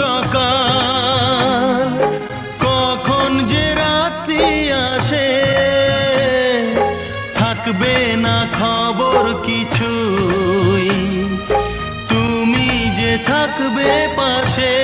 সকাল কখন যে রাত্রি আসে, থাকবে না খবর কিছুই, তুমি যে থাকবে পাশে।